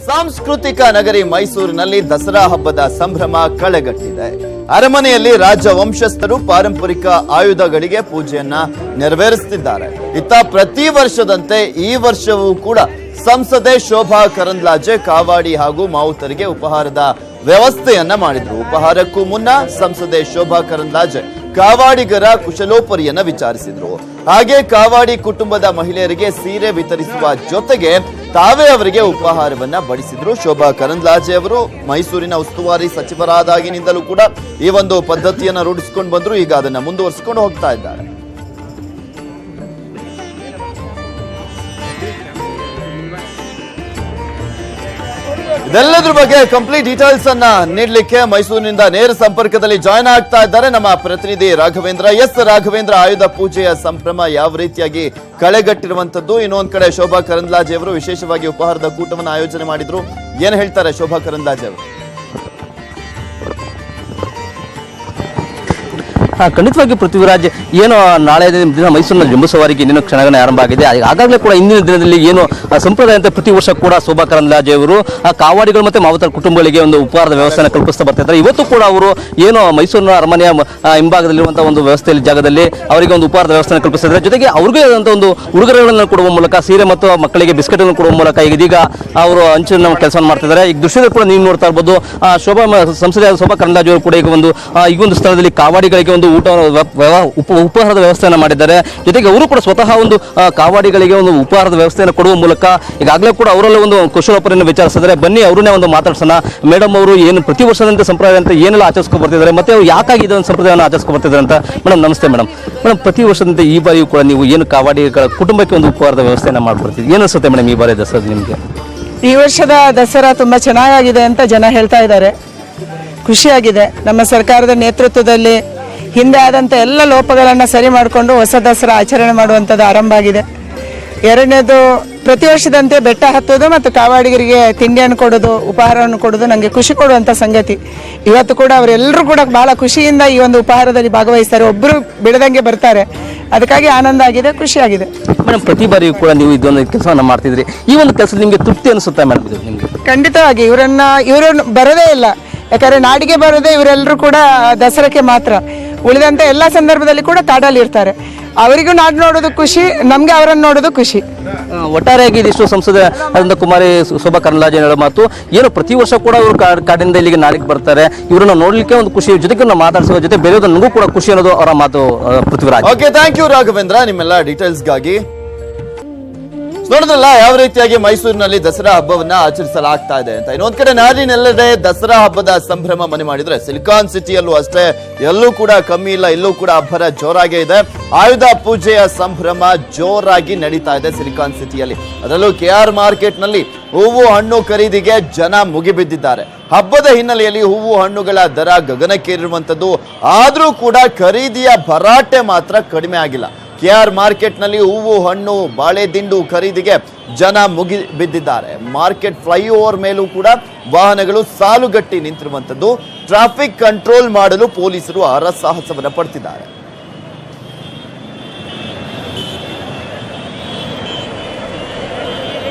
ಸಾಂಸ್ಕೃತಿಕ ನಗರಿ ಮೈಸೂರಿನಲ್ಲಿ ದಸರಾ ಹಬ್ಬದ ಸಂಭ್ರಮ ಕಳೆಗಟ್ಟಿದೆ. ಅರಮನೆಯಲ್ಲಿ ರಾಜ ವಂಶಸ್ಥರು ಪಾರಂಪರಿಕ ಆಯುಧಗಳಿಗೆ ಪೂಜೆಯನ್ನ ನೆರವೇರಿಸುತ್ತಿದ್ದಾರೆ. ಇತ್ತ ಪ್ರತಿ ವರ್ಷದಂತೆ ಈ ವರ್ಷವೂ ಕೂಡ ಸಂಸದೆ ಶೋಭಾ ಕರಂದ್ಲಾಜೆ ಕಾವಾಡಿ ಹಾಗೂ ಮಾವುತರಿಗೆ ಉಪಹಾರದ ವ್ಯವಸ್ಥೆಯನ್ನ ಮಾಡಿದ್ರು. ಉಪಹಾರಕ್ಕೂ ಮುನ್ನ ಸಂಸದೆ ಶೋಭಾ ಕರಂದ್ಲಾಜೆ ಕಾವಾಡಿಗರ ಕುಶಲೋಪರಿಯನ್ನ ವಿಚಾರಿಸಿದ್ರು. ಹಾಗೆ ಕಾವಾಡಿ ಕುಟುಂಬದ ಮಹಿಳೆಯರಿಗೆ ಸೀರೆ ವಿತರಿಸುವ ಜೊತೆಗೆ ತಾವೇ ಅವರಿಗೆ ಉಪಹಾರವನ್ನ ಬಡಿಸಿದ್ರು. ಶೋಭಾ ಕರಂದ್ಲಾಜೆ ಅವರು ಮೈಸೂರಿನ ಉಸ್ತುವಾರಿ ಸಚಿವರಾದಾಗಿನಿಂದಲೂ ಕೂಡ ಈ ಒಂದು ಪದ್ಧತಿಯನ್ನ ರೂಢಿಸಿಕೊಂಡು ಬಂದ್ರು. ಈಗ ಅದನ್ನ ಮುಂದುವರಿಸಿಕೊಂಡು ಹೋಗ್ತಾ ಇದ್ದಾರೆ. ಇದೆಲ್ಲದ್ರ ಬಗ್ಗೆ ಕಂಪ್ಲೀಟ್ ಡೀಟೇಲ್ಸ್ ಅನ್ನ ನೀಡಲಿಕ್ಕೆ ಮೈಸೂರಿನಿಂದ ನೇರ ಸಂಪರ್ಕದಲ್ಲಿ ಜಾಯ್ನ್ ಆಗ್ತಾ ಇದ್ದಾರೆ ನಮ್ಮ ಪ್ರತಿನಿಧಿ ರಾಘವೇಂದ್ರ. ರಾಘವೇಂದ್ರ, ಆಯುಧ ಪೂಜೆಯ ಸಂಭ್ರಮ ಯಾವ ರೀತಿಯಾಗಿ ಕಳೆಗಟ್ಟಿರುವಂತದ್ದು, ಇನ್ನೊಂದ್ ಕಡೆ ಶೋಭಾ ಕರಂದ್ಲಾಜೆ ಅವರು ವಿಶೇಷವಾಗಿ ಉಪಹಾರದ ಕೂಟವನ್ನು ಆಯೋಜನೆ ಮಾಡಿದ್ರು. ಏನ್ ಹೇಳ್ತಾರೆ ಶೋಭಾ ಕರಂದ್ಲಾಜೆ ಅವರು? ಖಂಡಿತವಾಗಿ ಪೃಥ್ವಿರಾಜ್, ಏನು ನಾಳೆ ದಿನ ಮೈಸೂರಿನ ಜಂಬೂ ಸವಾರಿಗೆ ಇನ್ನೇನು ಕ್ಷಣಗಣನೆ ಆರಂಭ ಆಗಿದೆ. ಆಗಾಗಲೇ ಕೂಡ ಇಂದಿನ ದಿನದಲ್ಲಿ ಏನು ಸಂಪ್ರದಾಯಂತೆ ಪ್ರತಿ ವರ್ಷ ಕೂಡ ಶೋಭಾ ಕರಂದ್ಲಾಜೆ ಅವರು ಕಾವಾಡಿಗಳು ಮತ್ತೆ ಮಾವುತರ ಕುಟುಂಬಗಳಿಗೆ ಒಂದು ಉಪಹಾರದ ವ್ಯವಸ್ಥೆಯನ್ನು ಕಲ್ಪಿಸ್ತಾ ಬರ್ತಿದ್ದಾರೆ. ಇವತ್ತು ಕೂಡ ಅವರು ಏನು ಮೈಸೂರಿನ ಅರಮನೆಯ ಹಿಂಭಾಗದಲ್ಲಿರುವಂತಹ ಒಂದು ವ್ಯವಸ್ಥೆಯಲ್ಲಿ ಜಾಗದಲ್ಲಿ ಅವರಿಗೆ ಒಂದು ಉಪಹಾರದ ವ್ಯವಸ್ಥೆಯನ್ನು ಕಲ್ಪಿಸ್ತಿದ್ದಾರೆ. ಜೊತೆಗೆ ಅವ್ರಿಗೆ ಆದಂತಹ ಒಂದು ಉಡುಗೊರೆಗಳನ್ನು ಕೊಡುವ ಮೂಲಕ, ಸೀರೆ ಮತ್ತು ಮಕ್ಕಳಿಗೆ ಬಿಸ್ಕೆಟ್ ಅನ್ನು ಕೊಡುವ ಮೂಲಕ ಇದೀಗ ಅವರು ಹಂಚಿನ ಕೆಲಸ ಮಾಡ್ತಿದ್ದಾರೆ. ಈಗ ದೃಶ್ಯದಲ್ಲಿ ಕೂಡ ನೀವು ನೋಡ್ತಾ ಇರ್ಬೋದು, ಸಂಸದೆ ಶೋಭಾ ಕರಂದ್ಲಾಜೆ ಅವರು ಕೂಡ ಈಗ ಒಂದು ಸ್ಥಳದಲ್ಲಿ ಕಾವಾಡಿಗಳಿಗೆ ಒಂದು ಉಪಹಾರದ ವ್ಯವಸ್ಥೆಯನ್ನು ಮಾಡಿದ್ದಾರೆ. ಜೊತೆಗೆ ಅವರು ಕೂಡ ಸ್ವತಃ ಒಂದು ಕಾವಾಡಿಗಳಿಗೆ ಒಂದು ಉಪಹಾರದ ವ್ಯವಸ್ಥೆಯನ್ನು ಕೊಡುವ ಮೂಲಕ ಈಗಾಗಲೇ ಕೂಡ ಅವರಲ್ಲಿ ಒಂದು ಕುಶಲೋಪರಿಯನ್ನು ವಿಚಾರಿಸಿದ್ದಾರೆ. ಬನ್ನಿ ಅವರನ್ನೇ ಒಂದು ಮಾತಾಡ್ಸೋಣ. ಮೇಡಮ್, ಅವರು ಏನು ಪ್ರತಿ ವರ್ಷದಂತೆ ಸಂಪ್ರದಾಯ ಅಂತ ಏನೆಲ್ಲ ಆಚರಿಸ್ಕೊಂಡು ಬರ್ತಿದ್ದಾರೆ, ಮತ್ತೆ ಅವರು ಯಾಕಾಗಿ ಇದೊಂದು ಸಂಪ್ರದಾಯವನ್ನು ಆಚರಿಸ್ಕೊಂಡು ಬರ್ತಿದ್ದಾರೆ ಅಂತ. ಮೇಡಮ್ ನಮಸ್ತೆ. ಮೇಡಮ್, ಪ್ರತಿ ವರ್ಷದಂತೆ ಈ ಬಾರಿಯೂ ಕೂಡ ನೀವು ಏನು ಕಾವಾಡಿಗಳ ಕುಟುಂಬಕ್ಕೆ ಒಂದು ಉಪಹಾರದ ವ್ಯವಸ್ಥೆಯನ್ನು ಮಾಡ್ಕೊಡ್ತೀವಿ, ಏನು ಅನ್ಸುತ್ತೆ ಮೇಡಮ್ ಈ ಬಾರಿ ದಸರಾ ನಿಮಗೆ? ಈ ವರ್ಷದ ದಸರಾ ತುಂಬಾ ಚೆನ್ನಾಗಿದೆ ಅಂತ ಜನ ಹೇಳ್ತಾ ಇದ್ದಾರೆ. ಖುಷಿಯಾಗಿದೆ. ನಮ್ಮ ಸರ್ಕಾರದ ನೇತೃತ್ವದಲ್ಲಿ ಹಿಂದೆ ಆದಂಥ ಎಲ್ಲ ಲೋಪಗಳನ್ನು ಸರಿ ಮಾಡಿಕೊಂಡು ಹೊಸ ದಸರಾ ಆಚರಣೆ ಮಾಡುವಂಥದ್ದು ಆರಂಭ ಆಗಿದೆ. ಎರಡನೇದು, ಪ್ರತಿ ವರ್ಷದಂತೆ ಬೆಟ್ಟ ಹತ್ತೋದು ಮತ್ತು ಕಾವಾಡಿಗರಿಗೆ ತಿಂಡಿಯನ್ನು ಕೊಡೋದು, ಉಪಹಾರವನ್ನು ಕೊಡೋದು ನನಗೆ ಖುಷಿ ಕೊಡುವಂಥ ಸಂಗತಿ. ಇವತ್ತು ಕೂಡ ಅವರೆಲ್ಲರೂ ಕೂಡ ಬಹಳ ಖುಷಿಯಿಂದ ಈ ಒಂದು ಉಪಹಾರದಲ್ಲಿ ಭಾಗವಹಿಸ್ತಾರೆ. ಒಬ್ಬರು ಬಿಡದಂಗೆ ಬರ್ತಾರೆ. ಅದಕ್ಕಾಗಿ ಆನಂದ ಆಗಿದೆ, ಖುಷಿಯಾಗಿದೆ. ಮೇಡಮ್, ಪ್ರತಿ ಬಾರಿಯೂ ಕೂಡ ನೀವು ಇದೊಂದು ಕೆಲಸವನ್ನು ಮಾಡ್ತಿದ್ರಿ. ಈ ಒಂದು ಕೆಲಸ ನಿಮಗೆ ತೃಪ್ತಿ ಅನಿಸುತ್ತಾ ಮೇಡಮ್? ಇದು ನಿಮಗೆ ಖಂಡಿತವಾಗಿ ಇವರು ಬರೋದೇ ಇಲ್ಲ. ಯಾಕಂದರೆ ನಾಡಿಗೆ ಬರೋದೇ ಇವರೆಲ್ಲರೂ ಕೂಡ ದಸರಾಕ್ಕೆ ಮಾತ್ರ. ಉಳಿದಂಥ ಎಲ್ಲ ಸಂದರ್ಭದಲ್ಲಿ ಕೂಡ ಕಾಡಲ್ಲಿ ಇರ್ತಾರೆ. ಅವರಿಗೂ ನಾಡು ನೋಡೋದು ಖುಷಿ, ನಮ್ಗೆ ಅವರನ್ನು ನೋಡೋದು ಖುಷಿ. ಒಟ್ಟಾರೆಯಾಗಿ ಇದಿಷ್ಟು ಸಂಸದೆ ಆದಂಥ ಕುಮಾರಿ ಶೋಭಾ ಕರಂದ್ಲಾಜೆ ಹೇಳೋ ಮಾತು ಏನು, ಪ್ರತಿ ವರ್ಷ ಕೂಡ ಅವರು ಕಾಡಿನಿಂದ ಇಲ್ಲಿಗೆ ನಾಡಿಗೆ ಬರ್ತಾರೆ. ಇವರನ್ನ ನೋಡ್ಲಿಕ್ಕೆ ಒಂದು ಖುಷಿ, ಜೊತೆಗೆ ನಾವು ಮಾತಾಡಿಸುವ ಜೊತೆ ಬೇರೆಯದು ನನಗೂ ಕೂಡ ಖುಷಿ ಅನ್ನೋದು ಅವರ ಮಾತು. Prithviraj, okay, thank you Raghavendra ನಿಮ್ಮೆಲ್ಲ ಡೀಟೇಲ್ಸ್ಗಾಗಿ. ನೋಡಿದ್ರಲ್ಲ ಯಾವ ರೀತಿಯಾಗಿ ಮೈಸೂರಿನಲ್ಲಿ ದಸರಾ ಹಬ್ಬವನ್ನ ಆಚರಿಸಲಾಗ್ತಾ ಇದೆ ಅಂತ. ಇನ್ನೊಂದ್ ಕಡೆ ನಾಡಿನೆಲ್ಲೆಡೆ ದಸರಾ ಹಬ್ಬದ ಸಂಭ್ರಮ ಮನೆ ಮಾಡಿದ್ರೆ ಸಿಲಿಕಾನ್ ಸಿಟಿಯಲ್ಲೂ ಅಷ್ಟೇ ಎಲ್ಲೂ ಕೂಡ ಕಮ್ಮಿ ಇಲ್ಲ. ಇಲ್ಲೂ ಕೂಡ ಅಬ್ಬರ ಜೋರಾಗೇ ಇದೆ. ಆಯುಧ ಪೂಜೆಯ ಸಂಭ್ರಮ ಜೋರಾಗಿ ನಡೀತಾ ಇದೆ ಸಿಲಿಕಾನ್ ಸಿಟಿಯಲ್ಲಿ. ಅದರಲ್ಲೂ KR ಮಾರ್ಕೆಟ್ ನಲ್ಲಿ ಹೂವು ಹಣ್ಣು ಖರೀದಿಗೆ ಜನ ಮುಗಿಬಿದ್ದಿದ್ದಾರೆ. ಹಬ್ಬದ ಹಿನ್ನೆಲೆಯಲ್ಲಿ ಹೂವು ಹಣ್ಣುಗಳ ದರ ಗಗನಕ್ಕೇರಿರುವಂತದ್ದು. ಆದ್ರೂ ಕೂಡ ಖರೀದಿಯ ಭರಾಟೆ ಮಾತ್ರ ಕಡಿಮೆ ಆಗಿಲ್ಲ. KR ಮಾರ್ಕೆಟ್ ನಲ್ಲಿ ಹೂವು ಹಣ್ಣು ಬಾಳೆ ದಿಂಡು ಖರೀದಿಗೆ ಜನ ಮುಗಿ ಬಿದ್ದಿದ್ದಾರೆ. ಮಾರ್ಕೆಟ್ ಫ್ಲೈಓವರ್ ಮೇಲೂ ಕೂಡ ವಾಹನಗಳು ಸಾಲುಗಟ್ಟಿ ನಿಂತಿರುವಂತದ್ದು. ಟ್ರಾಫಿಕ್ ಕಂಟ್ರೋಲ್ ಮಾಡಲು ಪೊಲೀಸರು ಹರಸಾಹಸವನ್ನು ಪಡ್ತಿದ್ದಾರೆ.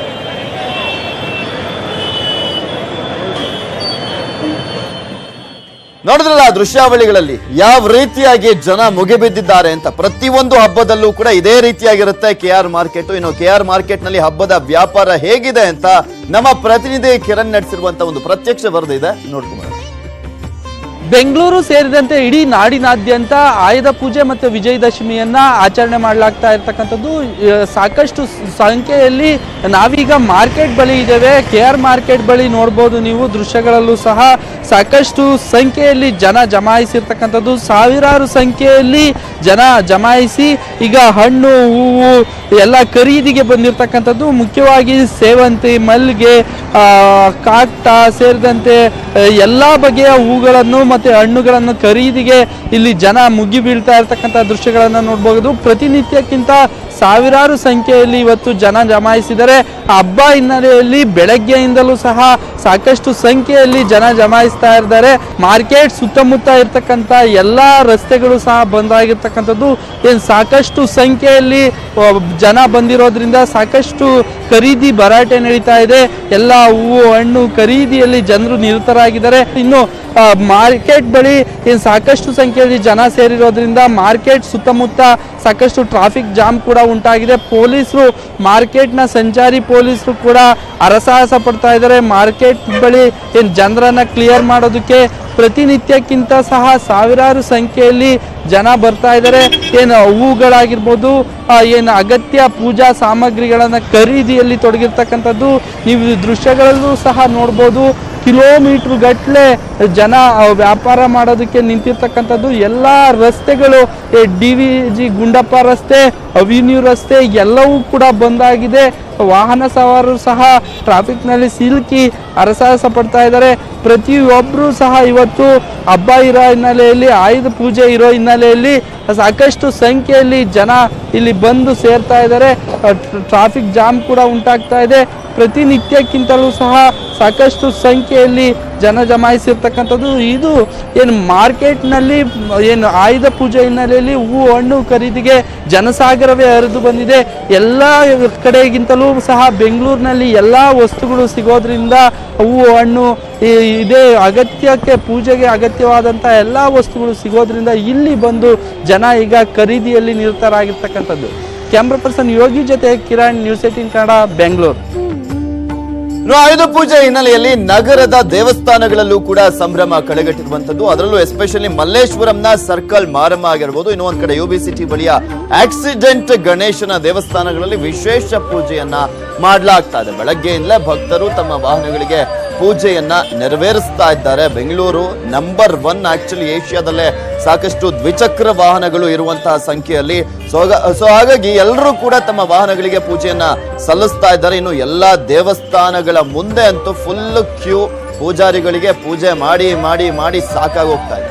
ನೋಡಿದ್ರಲ್ಲ ದೃಶ್ಯಾವಳಿಗಳಲ್ಲಿ ಯಾವ ರೀತಿಯಾಗಿ ಜನ ಮುಗಿಬಿದ್ದಿದ್ದಾರೆ ಅಂತ. ಪ್ರತಿಯೊಂದು ಹಬ್ಬದಲ್ಲೂ ಕೂಡ ಇದೇ ರೀತಿಯಾಗಿರುತ್ತೆ KR ಮಾರ್ಕೆಟ್. ಇನ್ನು KR ಮಾರ್ಕೆಟ್ ನಲ್ಲಿ ಹಬ್ಬದ ವ್ಯಾಪಾರ ಹೇಗಿದೆ ಅಂತ ನಮ್ಮ ಪ್ರತಿನಿಧಿ ಕಿರಣ್ ನಡೆಸಿರುವಂತ ಒಂದು ಪ್ರತ್ಯಕ್ಷ ವರದಿ ಇದೆ, ನೋಡ್ಕೊಂಡು. ಬೆಂಗಳೂರು ಸೇರಿದಂತೆ ಇಡೀ ನಾಡಿನಾದ್ಯಂತ ಆಯುಧ ಪೂಜೆ ಮತ್ತು ವಿಜಯದಶಮಿಯನ್ನ ಆಚರಣೆ ಮಾಡಲಾಗ್ತಾ ಇರ್ತಕ್ಕಂಥದ್ದು. ಸಾಕಷ್ಟು ಸಂಖ್ಯೆಯಲ್ಲಿ ನಾವೀಗ ಮಾರ್ಕೆಟ್ ಬಳಿ ಇದ್ದೇವೆ. KR ಮಾರ್ಕೆಟ್ ಬಳಿ ನೋಡ್ಬೋದು ನೀವು ದೃಶ್ಯಗಳಲ್ಲೂ ಸಹ ಸಾಕಷ್ಟು ಸಂಖ್ಯೆಯಲ್ಲಿ ಜನ ಜಮಾಯಿಸಿರ್ತಕ್ಕಂಥದ್ದು. ಸಾವಿರಾರು ಸಂಖ್ಯೆಯಲ್ಲಿ ಜನ ಜಮಾಯಿಸಿ ಈಗ ಹಣ್ಣು ಹೂವು ಎಲ್ಲ ಖರೀದಿಗೆ ಬಂದಿರತಕ್ಕಂಥದ್ದು. ಮುಖ್ಯವಾಗಿ ಸೇವಂತಿ, ಮಲ್ಲಿಗೆ, ಕಾಟ ಸೇರಿದಂತೆ ಎಲ್ಲ ಬಗೆಯ ಹೂಗಳನ್ನು ಮತ್ತು ಹಣ್ಣುಗಳನ್ನು ಖರೀದಿಗೆ ಇಲ್ಲಿ ಜನ ಮುಗಿ ಬೀಳ್ತಾ ಇರ್ತಕ್ಕಂಥ ದೃಶ್ಯಗಳನ್ನು ನೋಡಬಹುದು. ಪ್ರತಿನಿತ್ಯಕ್ಕಿಂತ ಸಾವಿರಾರು ಸಂಖ್ಯೆಯಲ್ಲಿ ಇವತ್ತು ಜನ ಜಮಾಯಿಸಿದರೆ ಹಬ್ಬ ಹಿನ್ನೆಲೆಯಲ್ಲಿ ಬೆಳಗ್ಗೆಯಿಂದಲೂ ಸಹ ಸಾಕಷ್ಟು ಸಂಖ್ಯೆಯಲ್ಲಿ ಜನ ಜಮಾಯಿಸ್ತಾ ಇದ್ದಾರೆ. ಮಾರ್ಕೆಟ್ ಸುತ್ತಮುತ್ತ ಇರ್ತಕ್ಕಂಥ ಎಲ್ಲ ರಸ್ತೆಗಳು ಸಹ ಬಂದಾಗಿರ್ತಕ್ಕಂಥದ್ದು. ಏನು ಸಾಕಷ್ಟು ಸಂಖ್ಯೆಯಲ್ಲಿ ಜನ ಬಂದಿರೋದ್ರಿಂದ ಸಾಕಷ್ಟು ಖರೀದಿ ಭರಾಟೆ ನಡೀತಾ ಇದೆ. ಎಲ್ಲ ಹೂವು ಹಣ್ಣು ಖರೀದಿಯಲ್ಲಿ ಜನರು ನಿರತರಾಗಿದ್ದಾರೆ. ಇನ್ನು ಮಾರ್ಕೆಟ್ ಬಳಿ ಏನು ಸಾಕಷ್ಟು ಸಂಖ್ಯೆಯಲ್ಲಿ ಜನ ಸೇರಿರೋದ್ರಿಂದ ಮಾರ್ಕೆಟ್ ಸುತ್ತಮುತ್ತ ಸಾಕಷ್ಟು ಟ್ರಾಫಿಕ್ ಜಾಮ್ ಕೂಡ ಉಂಟಾಗಿದೆ. ಪೊಲೀಸರು ಮಾರ್ಕೆಟ್ನ ಸಂಚಾರಿ ಪೊಲೀಸರು ಕೂಡ ಹರಸಾಹಸ ಪಡ್ತಾ ಇದ್ದಾರೆ. ಮಾರ್ಕೆಟ್ ಬಳಿ ಏನು ಜನರನ್ನ ಕ್ಲಿಯರ್ ಮಾಡೋದಕ್ಕೆ ಪ್ರತಿನಿತ್ಯಕ್ಕಿಂತ ಸಹ ಸಾವಿರಾರು ಸಂಖ್ಯೆಯಲ್ಲಿ ಜನ ಬರ್ತಾ ಇದ್ದಾರೆ. ಏನು ಹೂವುಗಳಾಗಿರ್ಬೋದು, ಏನು ಅಗತ್ಯ ಪೂಜಾ ಸಾಮಗ್ರಿಗಳನ್ನು ಖರೀದಿಯಲ್ಲಿ ತೊಡಗಿರ್ತಕ್ಕಂಥದ್ದು ನೀವು ದೃಶ್ಯಗಳಲ್ಲೂ ಸಹ ನೋಡ್ಬೋದು. ಕಿಲೋಮೀಟರ್ ಗಟ್ಟಲೆ ಜನ ವ್ಯಾಪಾರ ಮಾಡೋದಕ್ಕೆ ನಿಂತಿರ್ತಕ್ಕಂಥದ್ದು. ಎಲ್ಲ ರಸ್ತೆಗಳು DVG ಗುಂಡಪ್ಪ ರಸ್ತೆ, ಅವಿನ್ಯೂ ರಸ್ತೆ ಎಲ್ಲವೂ ಕೂಡ ಬಂದಾಗಿದೆ. ವಾಹನ ಸವಾರರು ಸಹ ಟ್ರಾಫಿಕ್ನಲ್ಲಿ ಸಿಲುಕಿ ಹರಸಾಹಸ ಪಡ್ತಾ ಇದ್ದಾರೆ. ಪ್ರತಿಯೊಬ್ಬರು ಸಹ ಇವತ್ತು ಹಬ್ಬ ಇರೋ ಹಿನ್ನೆಲೆಯಲ್ಲಿ, ಆಯುಧ ಪೂಜೆ ಇರೋ ಹಿನ್ನೆಲೆಯಲ್ಲಿ ಸಾಕಷ್ಟು ಸಂಖ್ಯೆಯಲ್ಲಿ ಜನ ಇಲ್ಲಿ ಬಂದು ಸೇರ್ತಾ ಇದ್ದಾರೆ. ಟ್ರಾಫಿಕ್ ಜಾಮ್ ಕೂಡ ಉಂಟಾಗ್ತಾ ಇದೆ. ಪ್ರತಿನಿತ್ಯಕ್ಕಿಂತಲೂ ಸಹ ಸಾಕಷ್ಟು ಸಂಖ್ಯೆಯಲ್ಲಿ ಜನ ಜಮಾಯಿಸಿರ್ತಕ್ಕಂಥದ್ದು. ಇದು ಏನು ಮಾರ್ಕೆಟ್ನಲ್ಲಿ ಏನು ಆಯುಧ ಪೂಜೆ ಹಿನ್ನೆಲೆಯಲ್ಲಿ ಹೂವು ಹಣ್ಣು ಖರೀದಿಗೆ ಜನಸಾಗರವೇ ಹರಿದು ಬಂದಿದೆ. ಎಲ್ಲ ಕಡೆಗಿಂತಲೂ ಸಹ ಬೆಂಗಳೂರಿನಲ್ಲಿ ಎಲ್ಲ ವಸ್ತುಗಳು ಸಿಗೋದ್ರಿಂದ ಹೂವು ಹಣ್ಣು ಇದೇ ಅಗತ್ಯಕ್ಕೆ ಪೂಜೆಗೆ ಅಗತ್ಯವಾದಂಥ ಎಲ್ಲ ವಸ್ತುಗಳು ಸಿಗೋದ್ರಿಂದ ಇಲ್ಲಿ ಬಂದು ಜನ ಈಗ ಖರೀದಿಯಲ್ಲಿ ನಿರತರಾಗಿರ್ತಕ್ಕಂಥದ್ದು. ಕ್ಯಾಮ್ರಾ ಪರ್ಸನ್ ಯೋಗಿ ಜೊತೆ ಕಿರಣ್, ನ್ಯೂಸ್ 18 ಕನ್ನಡ, ಬೆಂಗಳೂರು. ಆಯುಧ ಪೂಜೆ ಹಿನ್ನೆಲೆಯಲ್ಲಿ ನಗರದ ದೇವಸ್ಥಾನಗಳಲ್ಲೂ ಕೂಡ ಸಂಭ್ರಮ ಕಳೆಗಟ್ಟಿರುವಂತದ್ದು. ಅದರಲ್ಲೂ ಎಸ್ಪೆಷಲಿ ಮಲ್ಲೇಶ್ವರಂನ ಸರ್ಕಲ್ ಮಾರಮ್ಮ ಆಗಿರ್ಬೋದು, ಇನ್ನೂ ಒಂದ್ ಕಡೆ UB ಸಿಟಿ ಬಳಿಯ ಆಕ್ಸಿಡೆಂಟ್ ಗಣೇಶನ ದೇವಸ್ಥಾನಗಳಲ್ಲಿ ವಿಶೇಷ ಪೂಜೆಯನ್ನ ಮಾಡಲಾಗ್ತಾ ಇದೆ. ಬೆಳಗ್ಗೆಯಿಂದಲೇ ಭಕ್ತರು ತಮ್ಮ ವಾಹನಗಳಿಗೆ ಪೂಜೆಯನ್ನ ನೆರವೇರಿಸ್ತಾ ಇದ್ದಾರೆ. ಬೆಂಗಳೂರು ನಂಬರ್ 1 ಆಕ್ಚುಲಿ ಏಷ್ಯಾದಲ್ಲೇ ಸಾಕಷ್ಟು ದ್ವಿಚಕ್ರ ವಾಹನಗಳು ಇರುವಂತಹ ಸಂಖ್ಯೆಯಲ್ಲಿ. ಸೊ ಹಾಗಾಗಿ ಎಲ್ಲರೂ ಕೂಡ ತಮ್ಮ ವಾಹನಗಳಿಗೆ ಪೂಜೆಯನ್ನ ಸಲ್ಲಿಸ್ತಾ ಇದ್ದಾರೆ. ಇನ್ನು ಎಲ್ಲಾ ದೇವಸ್ಥಾನಗಳ ಮುಂದೆ ಅಂತೂ ಫುಲ್ ಕ್ಯೂ, ಪೂಜಾರಿಗಳಿಗೆ ಪೂಜೆ ಮಾಡಿ ಮಾಡಿ ಮಾಡಿ ಸಾಕಾಗೋಗ್ತಾ ಇದೆ.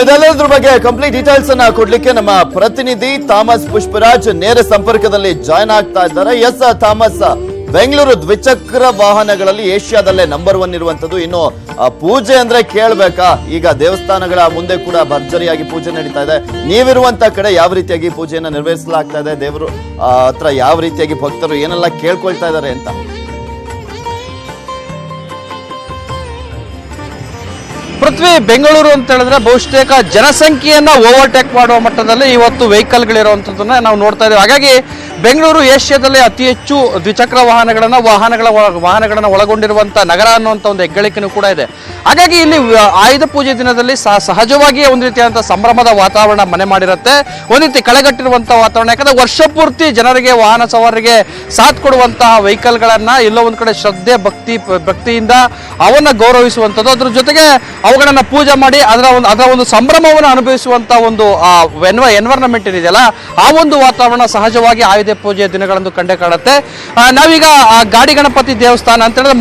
ಇದೆಲ್ಲದ್ರ ಬಗ್ಗೆ ಕಂಪ್ಲೀಟ್ ಡೀಟೇಲ್ಸ್ ಅನ್ನ ಕೊಡ್ಲಿಕ್ಕೆ ನಮ್ಮ ಪ್ರತಿನಿಧಿ ಥಾಮಸ್ ಪುಷ್ಪರಾಜ್ ನೇರ ಸಂಪರ್ಕದಲ್ಲಿ ಜಾಯ್ನ್ ಆಗ್ತಾ ಇದ್ದಾರೆ. ಎಸ್ ಥಾಮಸ್, ಬೆಂಗಳೂರು ದ್ವಿಚಕ್ರ ವಾಹನಗಳಲ್ಲಿ ಏಷ್ಯಾದಲ್ಲೇ ನಂಬರ್ 1 ಇರುವಂತದ್ದು. ಇನ್ನು ಪೂಜೆ ಅಂದ್ರೆ ಕೇಳ್ಬೇಕಾ? ಈಗ ದೇವಸ್ಥಾನಗಳ ಮುಂದೆ ಕೂಡ ಭರ್ಜರಿಯಾಗಿ ಪೂಜೆ ನಡೀತಾ ಇದೆ. ನೀವಿರುವಂತ ಕಡೆ ಯಾವ ರೀತಿಯಾಗಿ ಪೂಜೆಯನ್ನ ನೆರವೇರಿಸಲಾಗ್ತಾ ಇದೆ? ದೇವರು ಹತ್ರ ಯಾವ ರೀತಿಯಾಗಿ ಭಕ್ತರು ಏನೆಲ್ಲ ಕೇಳ್ಕೊಳ್ತಾ ಇದ್ದಾರೆ ಅಂತ? ಪೃಥ್ವಿ, ಬೆಂಗಳೂರು ಅಂತ ಹೇಳಿದ್ರೆ ಬಹುತೇಕ ಜನಸಂಖ್ಯೆಯನ್ನ ಓವರ್ಟೇಕ್ ಮಾಡುವ ಮಟ್ಟದಲ್ಲಿ ಇವತ್ತು ವೆಹಿಕಲ್ಗಳಿರುವಂಥದ್ದನ್ನ ನಾವು ನೋಡ್ತಾ ಇದ್ದೇವೆ. ಹಾಗಾಗಿ ಬೆಂಗಳೂರು ಏಷ್ಯಾದಲ್ಲೇ ಅತಿ ಹೆಚ್ಚು ದ್ವಿಚಕ್ರ ವಾಹನಗಳನ್ನು ಒಳಗೊಂಡಿರುವಂಥ ನಗರ ಅನ್ನುವಂಥ ಒಂದು ಹೆಗ್ಗಳಿಕೆನೂ ಕೂಡ ಇದೆ. ಹಾಗಾಗಿ ಇಲ್ಲಿ ಆಯುಧ ಪೂಜೆ ದಿನದಲ್ಲಿ ಸಹಜವಾಗಿಯೇ ಒಂದು ರೀತಿಯಾದಂಥ ಸಂಭ್ರಮದ ವಾತಾವರಣ ಮನೆ ಮಾಡಿರುತ್ತೆ. ಒಂದು ರೀತಿ ಕಳೆಗಟ್ಟಿರುವಂಥ ವಾತಾವರಣ. ಯಾಕಂದರೆ ವರ್ಷ ಪೂರ್ತಿ ಜನರಿಗೆ, ವಾಹನ ಸವಾರರಿಗೆ ಸಾಥ್ ಕೊಡುವಂತಹ ವೆಹಿಕಲ್ಗಳನ್ನು ಎಲ್ಲೋ ಒಂದು ಕಡೆ ಶ್ರದ್ಧೆ ಭಕ್ತಿಯಿಂದ ಅವನ್ನ ಗೌರವಿಸುವಂಥದ್ದು, ಅದ್ರ ಜೊತೆಗೆ ಅವುಗಳನ್ನು ಪೂಜೆ ಮಾಡಿ ಅದರ ಒಂದು ಸಂಭ್ರಮವನ್ನು ಅನುಭವಿಸುವಂಥ ಒಂದು ಎನ್ವೈರನ್ಮೆಂಟ್ ಏನಿದೆಯಲ್ಲ, ಆ ಒಂದು ವಾತಾವರಣ ಸಹಜವಾಗಿ ಆಯುಧ ಪೂಜೆಯ ದಿನಗಳಂದು ಕಂಡೇ ಕಾಣುತ್ತೆ. ನಾವೀಗ ಗಾಡಿ ಗಣಪತಿ ದೇವಸ್ಥಾನ ಅಂತ ಹೇಳಿದ್ರೆ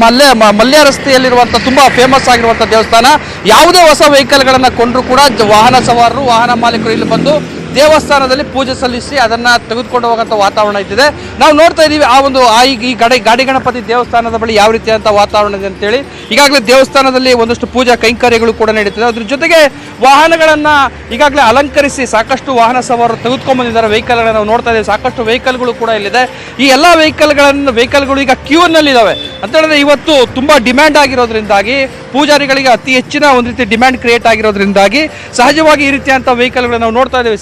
ಮಲ್ಯ ರಸ್ತೆಯಲ್ಲಿರುವಂಥ ತುಂಬ ಫೇಮಸ್ ಆಗಿರುವಂಥ ದೇವಸ್ಥಾನ. ಯಾವುದೇ ಹೊಸ ವೆಹಿಕಲ್ಗಳನ್ನು ಕೊಂಡ್ರು ಕೂಡ ವಾಹನ ಸವಾರರು, ವಾಹನ ಮಾಲೀಕರು ಇಲ್ಲಿ ಬಂದು ದೇವಸ್ಥಾನದಲ್ಲಿ ಪೂಜೆ ಸಲ್ಲಿಸಿ ಅದನ್ನ ತೆಗೆದುಕೊಂಡು ಹೋಗುವಂಥ ವಾತಾವರಣ ಇದ್ದಿದೆ. ನಾವು ನೋಡ್ತಾ ಇದ್ದೀವಿ ಆ ಒಂದು ಈ ಗಾಡಿ ಗಣಪತಿ ದೇವಸ್ಥಾನದ ಬಳಿ ಯಾವ ರೀತಿಯಾದಂಥ ವಾತಾವರಣ ಇದೆ ಅಂತೇಳಿ. ಈಗಾಗಲೇ ದೇವಸ್ಥಾನದಲ್ಲಿ ಒಂದಷ್ಟು ಪೂಜಾ ಕೈಂಕರ್ಯಗಳು ಕೂಡ ನಡೀತಿದೆ. ಅದ್ರ ಜೊತೆಗೆ ವಾಹನಗಳನ್ನು ಈಗಾಗಲೇ ಅಲಂಕರಿಸಿ ಸಾಕಷ್ಟು ವಾಹನ ಸವಾರರು ತೆಗೆದುಕೊಂಡು ಬಂದಿದ್ದಾರೆ. ವೆಹಿಕಲ್ಗಳನ್ನು ನಾವು ನೋಡ್ತಾ ಇದ್ದೀವಿ. ಸಾಕಷ್ಟು ವೆಹಿಕಲ್ಗಳು ಕೂಡ ಇಲ್ಲಿದೆ. ಈ ಎಲ್ಲ ವೆಹಿಕಲ್ಗಳು ಈಗ ಕ್ಯೂನಲ್ಲಿ ಇದಾವೆ ಅಂತ ಹೇಳಿದ್ರೆ ಇವತ್ತು ತುಂಬಾ ಡಿಮ್ಯಾಂಡ್ ಆಗಿರೋದ್ರಿಂದಾಗಿ, ಪೂಜಾರಿಗಳಿಗೆ ಅತಿ ಹೆಚ್ಚಿನ ಒಂದು ರೀತಿ ಡಿಮ್ಯಾಂಡ್ ಕ್ರಿಯೇಟ್ ಆಗಿರೋದ್ರಿಂದಾಗಿ ಸಹಜವಾಗಿ ಈ ರೀತಿಯಂಥ ವೆಹಿಕಲ್ಗಳು ನಾವು ನೋಡ್ತಾ ಇದ್ದೀವಿ.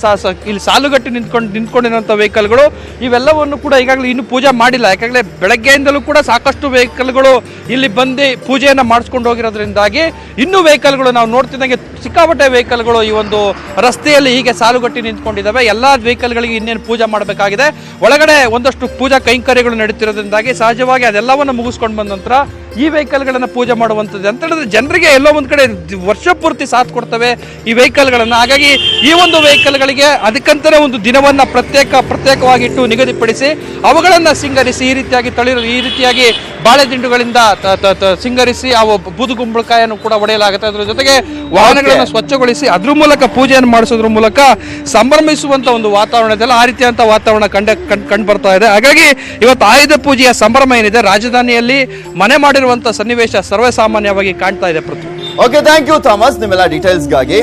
ಇಲ್ಲಿ ಸಾಲುಗಟ್ಟಿ ನಿಂತ್ಕೊಂಡಿರುವಂಥ ವೆಹಿಕಲ್ಗಳು ಇವೆಲ್ಲವನ್ನು ಕೂಡ ಈಗಾಗಲೇ ಇನ್ನೂ ಪೂಜೆ ಮಾಡಿಲ್ಲ. ಯಾಕಂದರೆ ಬೆಳಗ್ಗೆಯಿಂದಲೂ ಕೂಡ ಸಾಕಷ್ಟು ವೆಹಿಕಲ್ಗಳು ಇಲ್ಲಿ ಬಂದು ಪೂಜೆಯನ್ನು ಮಾಡಿಸ್ಕೊಂಡು ಹೋಗಿರೋದ್ರಿಂದಾಗಿ ಇನ್ನೂ ವೆಹಿಕಲ್ಗಳು ನಾವು ನೋಡ್ತಿದ್ದಂಗೆ ಸಿಕ್ಕಾಪಟ್ಟೆ ವೆಹಿಕಲ್ಗಳು ಈ ಒಂದು ರಸ್ತೆಯಲ್ಲಿ ಹೀಗೆ ಸಾಲುಗಟ್ಟಿ ನಿಂತ್ಕೊಂಡಿದ್ದಾವೆ. ಎಲ್ಲ ವೆಹಿಕಲ್ಗಳಿಗೆ ಇನ್ನೇನು ಪೂಜೆ ಮಾಡಬೇಕಾಗಿದೆ. ಒಳಗಡೆ ಒಂದಷ್ಟು ಪೂಜಾ ಕೈಂಕರ್ಯಗಳು ನಡೀತಿರೋದ್ರಿಂದಾಗಿ ಸಹಜವಾಗಿ ಅದೆಲ್ಲವನ್ನು ಮುಗಿಸ್ಕೊಂಡು ಬಂದ ನಂತರ ಈ ವೆಹಿಕಲ್ಗಳನ್ನು ಪೂಜೆ ಮಾಡುವಂಥದ್ದು ಅಂತ ಹೇಳಿದ್ರೆ ಜನರಿಗೆ ಎಲ್ಲೋ ಒಂದು ಕಡೆ ವರ್ಷ ಪೂರ್ತಿ ಸಾಥ್ ಕೊಡ್ತವೆ ಈ ವೆಹಿಕಲ್ಗಳನ್ನು. ಹಾಗಾಗಿ ಈ ಒಂದು ವೆಹಿಕಲ್ಗಳಿಗೆ ಅದಕ್ಕಂತಲೇ ಒಂದು ದಿನವನ್ನು ಪ್ರತ್ಯೇಕವಾಗಿಟ್ಟು ನಿಗದಿಪಡಿಸಿ ಅವುಗಳನ್ನು ಸಿಂಗರಿಸಿ ಈ ರೀತಿಯಾಗಿ ಬಾಳೆ ದಿಂಡುಗಳಿಂದ ಸಿಂಗರಿಸಿ ಆ ಬೂದುಗುಂಬಳಕಾಯನ್ನು ಕೂಡ ಹೊಡೆಯಲಾಗುತ್ತೆ. ಅದರ ಜೊತೆಗೆ ವಾಹನಗಳನ್ನು ಸ್ವಚ್ಛಗೊಳಿಸಿ ಅದ್ರ ಮೂಲಕ ಪೂಜೆಯನ್ನು ಮಾಡಿಸೋದ್ರ ಮೂಲಕ ಸಂಭ್ರಮಿಸುವಂತ ಒಂದು ವಾತಾವರಣ ಇದೆಲ್ಲ ಆ ರೀತಿಯಂತ ವಾತಾವರಣ ಕಂಡು ಬರ್ತಾ ಇದೆ. ಹಾಗಾಗಿ ಇವತ್ತು ಆಯುಧ ಪೂಜೆಯ ಸಂಭ್ರಮ ಏನಿದೆ ರಾಜಧಾನಿಯಲ್ಲಿ ಮನೆ ಮಾಡಿರುವಂತ ಸನ್ನಿವೇಶ ಸರ್ವೇ ಸಾಮಾನ್ಯವಾಗಿ ಕಾಣ್ತಾ ಇದೆ. ಓಕೆ, ಥ್ಯಾಂಕ್ ಯು ಥಾಮಸ್ ನಿಮ್ಮೆಲ್ಲ ಡೀಟೇಲ್ಸ್ಗಾಗಿ.